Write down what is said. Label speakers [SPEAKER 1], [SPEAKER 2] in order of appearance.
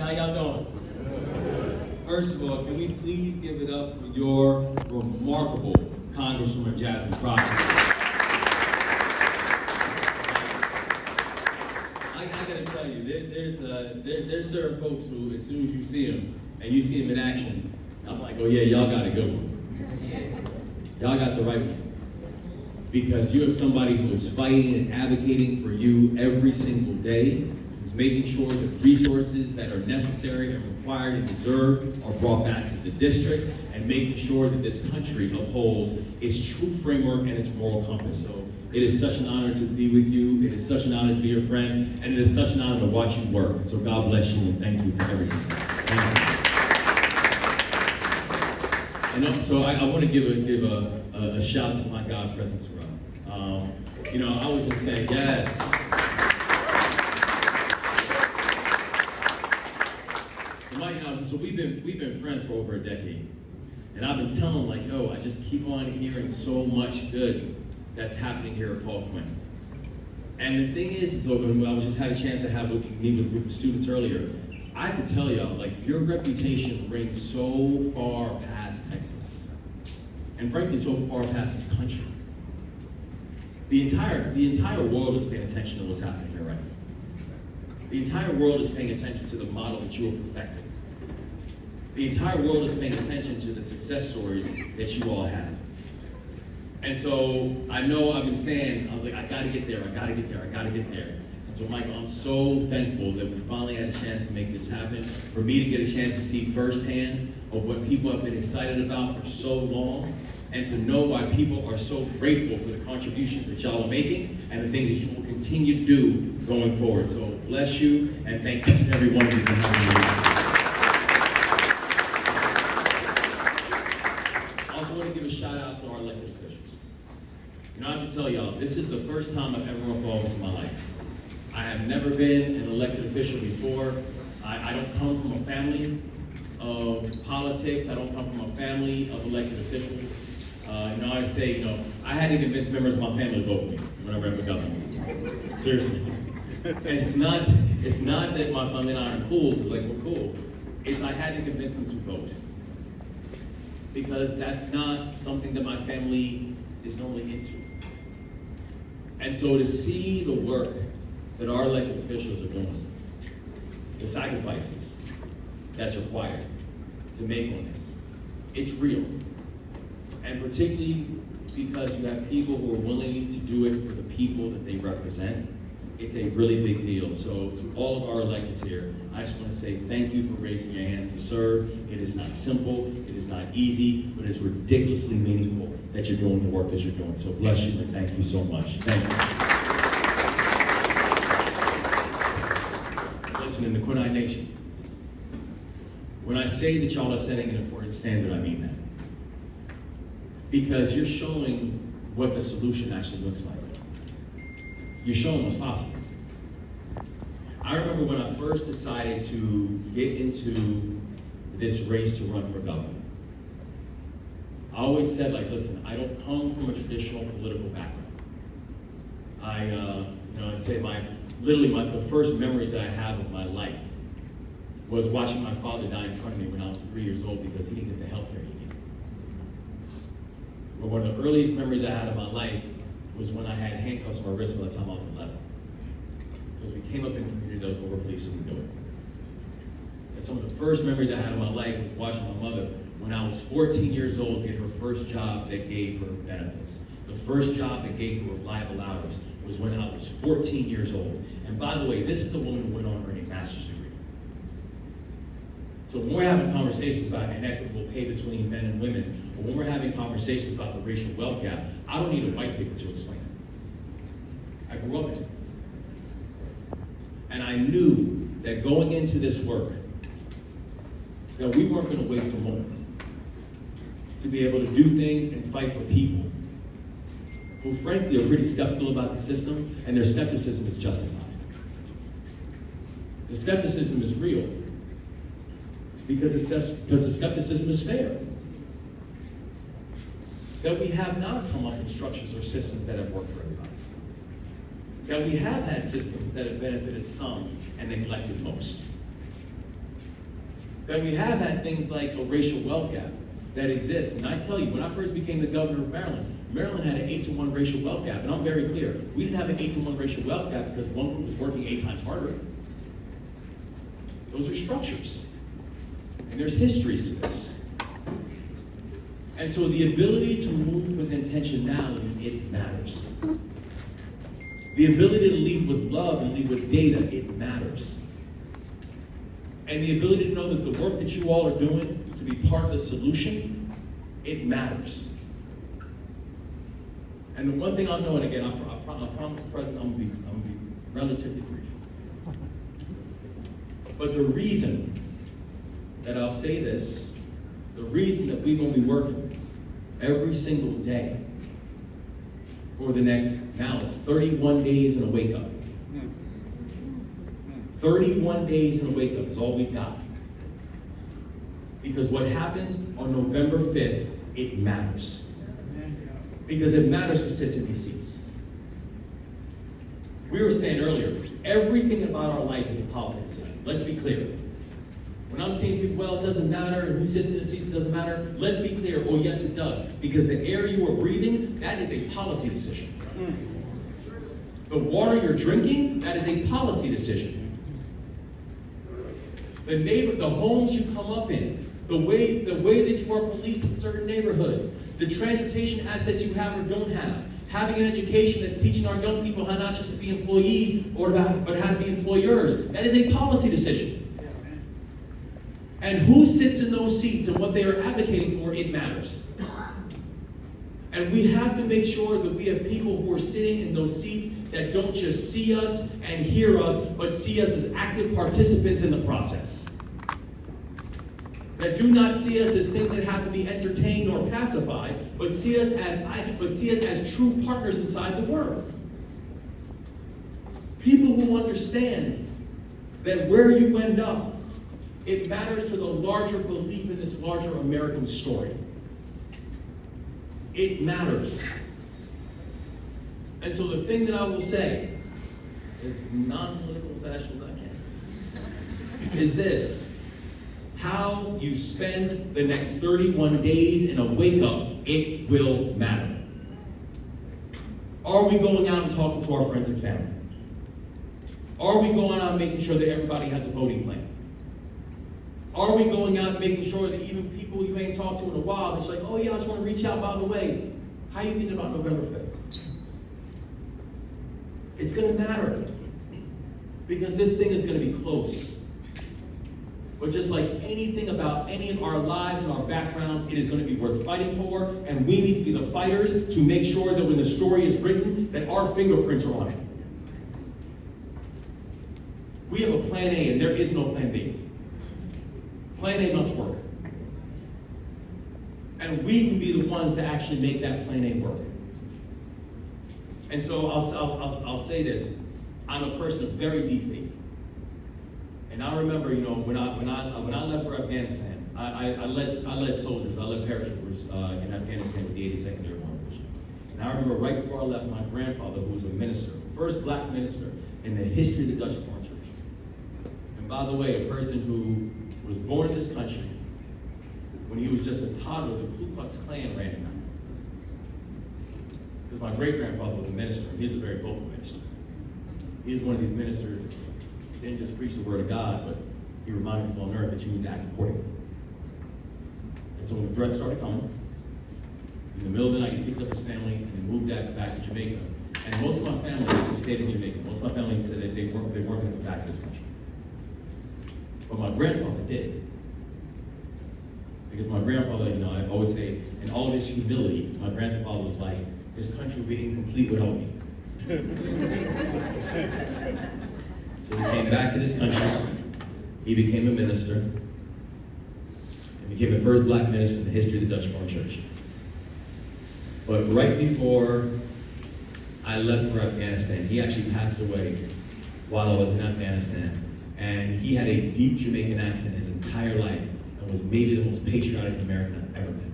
[SPEAKER 1] How y'all doing? First of all, can we please give it up for your remarkable Congresswoman Jasmine Crockett? I gotta tell you, there's certain folks who, as soon as you see them, and you see them in action, I'm like, oh yeah, y'all got a good one. Y'all got the right one. Because you have somebody who is fighting and advocating for you every single day, who's making sure that resources that are necessary and required and deserved are brought back to the district, and making sure that this country upholds its true framework and its moral compass. So it is such an honor to be with you. It is such an honor to be your friend, and it is such an honor to watch you work. So God bless you, and thank you for everything. Thank you. And so I want to give a shout to my God presence run. I was just saying, yes. So we've been friends for over a decade, and I've been telling like, yo, I just keep on hearing so much good that's happening here at Paul Quinn. And the thing is, so when I just had a chance to meet with a group of students earlier, I have to tell y'all, like, your reputation rings so far past Texas, and frankly, so far past this country. The entire world is paying attention to what's happening here right now. The entire world is paying attention to the model that you are perfecting. The entire world is paying attention to the success stories that you all have. And so I know I've been saying, I was like, I gotta get there, I gotta get there, I gotta get there. And so Michael, I'm so thankful that we finally had a chance to make this happen. For me to get a chance to see firsthand of what people have been excited about for so long, and to know why people are so grateful for the contributions that y'all are making and the things that you will continue to do going forward. So bless you, and thank each and every one of you for having me. I also want to give a shout out to our elected officials. I have to tell y'all, this is the first time I've ever run for office in my life. I have never been an elected official before. I don't come from a family of politics. I don't come from a family of elected officials. I say, I had to convince members of my family to vote for me whenever I was governor. Seriously. And it's not that my family and I are cool, because like we're cool. It's I had to convince them to vote. Because that's not something that my family is normally into. And so to see the work that our elected officials are doing, the sacrifices that's required to make on this, it's real. And particularly because you have people who are willing to do it for the people that they represent, it's a really big deal. So to all of our electeds here, I just want to say thank you for raising your hands to serve. It is not simple, it is not easy, but it's ridiculously meaningful that you're doing the work that you're doing. So bless you and thank you so much. Thank you. Listen, in the Quinai Nation, when I say that y'all are setting an important standard, I mean that. Because you're showing what the solution actually looks like. You're showing what's possible. I remember when I first decided to get into this race to run for governor. I always said, like, listen, I don't come from a traditional political background. I say the first memories that I have of my life was watching my father die in front of me when I was 3 years old because he didn't get the health care he needed. But one of the earliest memories I had of my life was when I had handcuffs on my wrist by the time I was 11. Because we came up in a community that was over-policed and we knew it. And some of the first memories I had of my life was watching my mother when I was 14 years old get her first job that gave her benefits. The first job that gave her reliable hours was when I was 14 years old. And by the way, this is a woman who went on to earn a master's degree. So when we're having conversations about inequitable pay between men and women, or when we're having conversations about the racial wealth gap, I don't need a white paper to explain it. I grew up in it. And I knew that going into this work, that we weren't going to waste a moment to be able to do things and fight for people who frankly are pretty skeptical about the system, and their skepticism is justified. The skepticism is real because the skepticism is fair. That we have not come up with structures or systems that have worked for everybody. That we have had systems that have benefited some and neglected most. That we have had things like a racial wealth gap that exists. And I tell you, when I first became the governor of Maryland, Maryland had an 8-to-1 racial wealth gap. And I'm very clear, we didn't have an 8-to-1 racial wealth gap because one group was working 8 times harder. Those are structures. And there's histories to this. And so the ability to move with intentionality, it matters. The ability to lead with love and lead with data, it matters. And the ability to know that the work that you all are doing to be part of the solution, it matters. And the one thing I know, and again, I promise the President I'm gonna be relatively brief. But the reason that I'll say this, the reason that we're gonna be working every single day for the next, now it's 31 days and a wake up. 31 days and a wake up is all we've got. Because what happens on November 5th, it matters. Because it matters who sits in these seats. We were saying earlier, everything about our life is a policy decision. Let's be clear. When I'm seeing people, well, it doesn't matter, and who sits in the seats, it doesn't matter, let's be clear, oh yes it does. Because the air you are breathing, that is a policy decision. The water you're drinking, that is a policy decision. The homes you come up in, the way that you are policed in certain neighborhoods, the transportation assets you have or don't have, having an education that's teaching our young people how not just to be employees but how to be employers, that is a policy decision. And who sits in those seats and what they are advocating for, it matters. And we have to make sure that we have people who are sitting in those seats that don't just see us and hear us, but see us as active participants in the process. That do not see us as things that have to be entertained or pacified, but see us as true partners inside the work. People who understand that where you end up, it matters to the larger belief in this larger American story. It matters. And so the thing that I will say, as non-political fashion as I can, is this. How you spend the next 31 days in a wake-up, it will matter. Are we going out and talking to our friends and family? Are we going out and making sure that everybody has a voting plan? Are we going out and making sure that even people you ain't talked to in a while, it's like, oh yeah, I just want to reach out, by the way, how you thinking about November 5th? It's going to matter. Because this thing is going to be close. But just like anything about any of our lives and our backgrounds, it is going to be worth fighting for, and we need to be the fighters to make sure that when the story is written, that our fingerprints are on it. We have a plan A and there is no plan B. Plan A must work. And we can be the ones that actually make that plan A work. And so I'll say this. I'm a person of very deep faith. And I remember, when I left for Afghanistan, I led soldiers, I led paratroopers in Afghanistan with the 82nd Airborne Division. And I remember right before I left, my grandfather, who was a minister, first black minister in the history of the Dutch Foreign Church. And by the way, a person who was born in this country, when he was just a toddler, the Ku Klux Klan ran him out. Because my great-grandfather was a minister, and he's a very vocal minister. He's one of these ministers that didn't just preach the word of God, but he reminded people on earth that you need to act accordingly. And so when the threats started coming, in the middle of the night, he picked up his family and moved back to Jamaica. And most of my family actually stayed in Jamaica. Most of my family said that they weren't going to come back to this country. But my grandfather did. Because my grandfather, I always say, in all of his humility, my grandfather was like, this country would be incomplete without me. So he came back to this country, he became a minister, and became the first black minister in the history of the Dutch Foreign Church. But right before I left for Afghanistan, he actually passed away while I was in Afghanistan. And he had a deep Jamaican accent his entire life and was maybe the most patriotic American I've ever met.